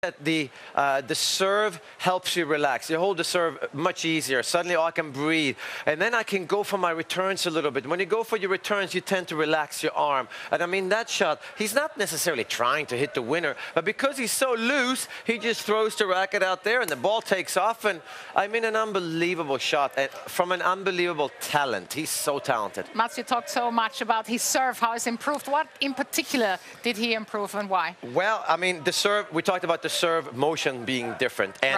that the serve helps you relax. You hold the serve much easier. Suddenly, I can breathe. And then I can go for my returns a little bit. When you go for your returns, you tend to relax your arm. And I mean, that shot, he's not necessarily trying to hit the winner, but because he's so loose, he just throws the racket out there and the ball takes off. And I mean, an unbelievable shot and from an unbelievable talent. He's so talented. Mats, you talked so much about his serve, how it's improved. What in particular did he improve and why? Well, I mean, the serve, we talked about the serve motion being different. And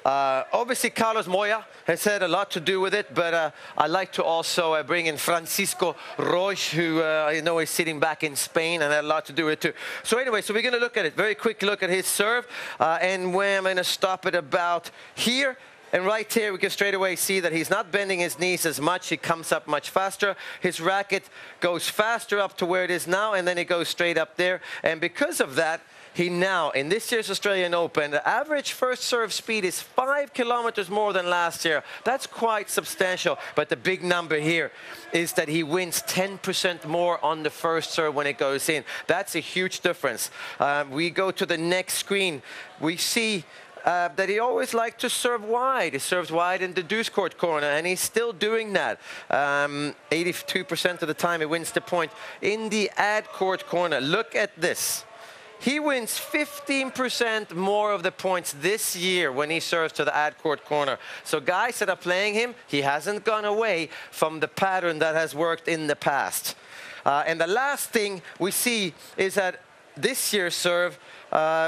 right. Obviously, Carlos Moya has had a lot to do with it, but I like to also bring in Francisco Roig, who I know is sitting back in Spain and had a lot to do with it too. So anyway, so we're going to look at it. Very quick look at his serve. And where I'm going to stop it about here. And right here, we can straight away see that he's not bending his knees as much. He comes up much faster. His racket goes faster up to where it is now, and then it goes straight up there. And because of that, he now, in this year's Australian Open, the average first serve speed is 5 kilometers more than last year. That's quite substantial. But the big number here is that he wins 10% more on the first serve when it goes in. That's a huge difference. We go to the next screen. We see that he always liked to serve wide. He serves wide in the deuce court corner, and he's still doing that. 82% of the time he wins the point in the ad court corner. Look at this. He wins 15% more of the points this year when he serves to the ad court corner. So guys that are playing him, he hasn't gone away from the pattern that has worked in the past. And the last thing we see is that this year's serve,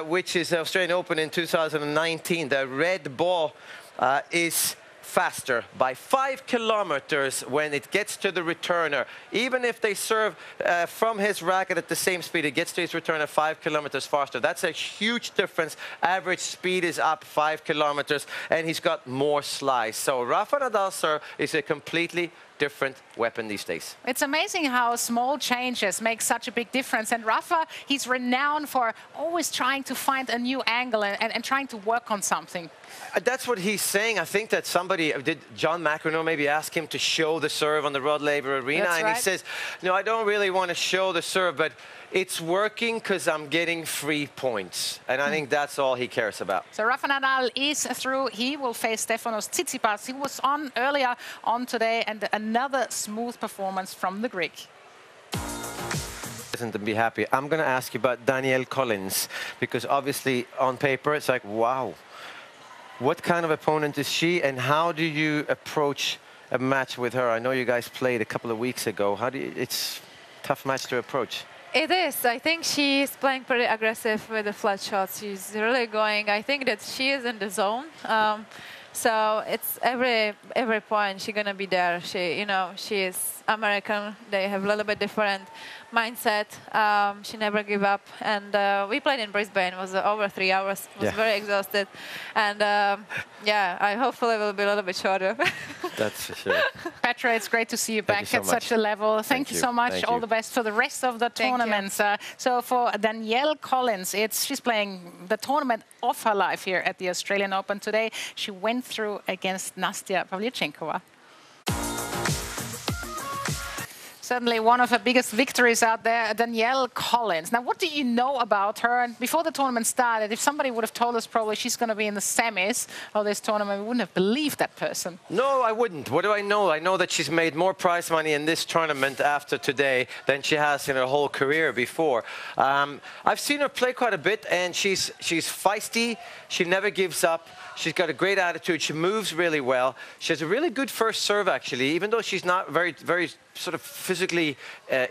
which is the Australian Open in 2019, the red ball is faster by 5 kilometers when it gets to the returner. Even if they serve from his racket at the same speed, it gets to his returner 5 kilometers faster. That's a huge difference. Average speed is up 5 kilometers, and he's got more slice. So Rafael Nadal serve is a completely different weapon these days. It's amazing how small changes make such a big difference. And Rafa, he's renowned for always trying to find a new angle and trying to work on something. That's what he's saying. I think that somebody, did John McEnroe maybe ask him to show the serve on the Rod Laver Arena? That's and right. He says, no, I don't really want to show the serve, but it's working because I'm getting 3 points. And I think that's all he cares about. So Rafa Nadal is through. He will face Stefanos Tsitsipas. He was on earlier on today, and another smooth performance from the Greek. To be happy. I'm going to ask you about Danielle Collins, because obviously on paper it's like, wow. What kind of opponent is she, and how do you approach a match with her? I know you guys played a couple of weeks ago. How do you, it's a tough match to approach. It is. I think she's playing pretty aggressive with the flat shots. She's really going. I think that she is in the zone. So it's every point she's gonna be there. She, you know, she is American. They have a little bit different mindset. She never give up. And we played in Brisbane. It was over 3 hours. Was very exhausted. And yeah, I hopefully will be a little bit shorter. That's for sure. Petra, it's great to see you back at such a level. Thank you so much. All the best for the rest of the tournaments. So for Danielle Collins, she's playing the tournament of her life here at the Australian Open today. She went through against Nastia Pavlyuchenkova. Certainly one of her biggest victories out there, Danielle Collins. Now, what do you know about her? And before the tournament started, if somebody would have told us probably she's going to be in the semis of this tournament, we wouldn't have believed that person. No, I wouldn't. What do I know? I know that she's made more prize money in this tournament after today than she has in her whole career before. I've seen her play quite a bit, and she's feisty. She never gives up. She's got a great attitude. She moves really well. She has a really good first serve, actually, even though she's not very sort of physically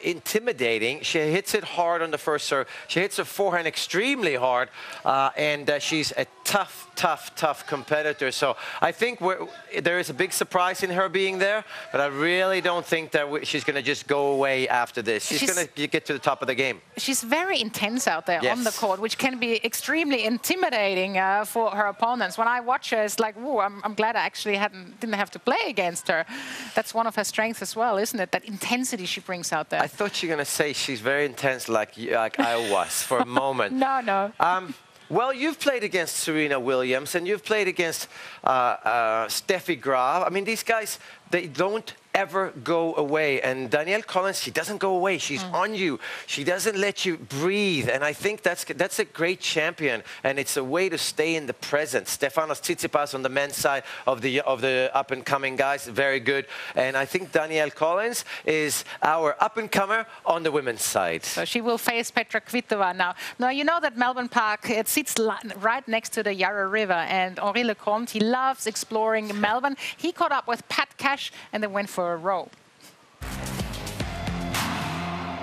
intimidating. She hits it hard on the first serve. She hits her forehand extremely hard, and she's a tough competitor. So I think there is a big surprise in her being there, but I really don't think that she's going to just go away after this. She's going to get to the top of the game. She's very intense out there on the court, which can be extremely intimidating for her opponents. When I watch her, it's like, whoa, I'm glad I actually didn't have to play against her. That's one of her strengths as well, isn't it? That intensity she brings out there. I thought you were going to say she's very intense like I was for a moment. No. Well, you've played against Serena Williams, and you've played against Steffi Graf. I mean, these guys, they don't ever go away. And Danielle Collins, she doesn't go away. She's on you. She doesn't let you breathe. And I think that's a great champion. And it's a way to stay in the present. Stefanos Tsitsipas on the men's side of the up-and-coming guys, very good. And I think Danielle Collins is our up-and-comer on the women's side. So she will face Petra Kvitova now. Now, you know that Melbourne Park, it sits right next to the Yarra River. And Henri Lecomte, he loves exploring Melbourne. He caught up with Pat Cash and they went for a row.